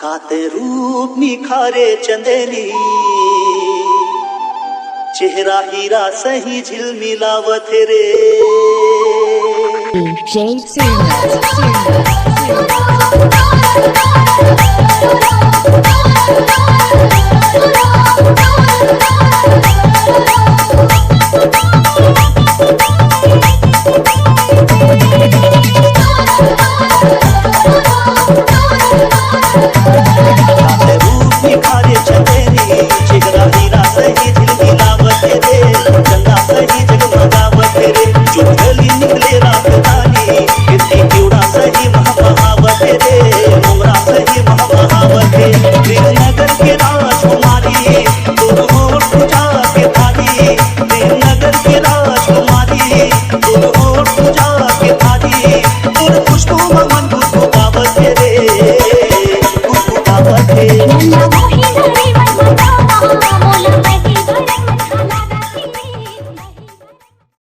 काते रूप निखारे चंदेली, चेहरा हीरा सही झिलमिलावत रे। नगर के राजकुमारी तुम होठ पूजा के थाली, नगर के राजकुमारी तुम होठ पूजा के थाली, तुम खुशबू मन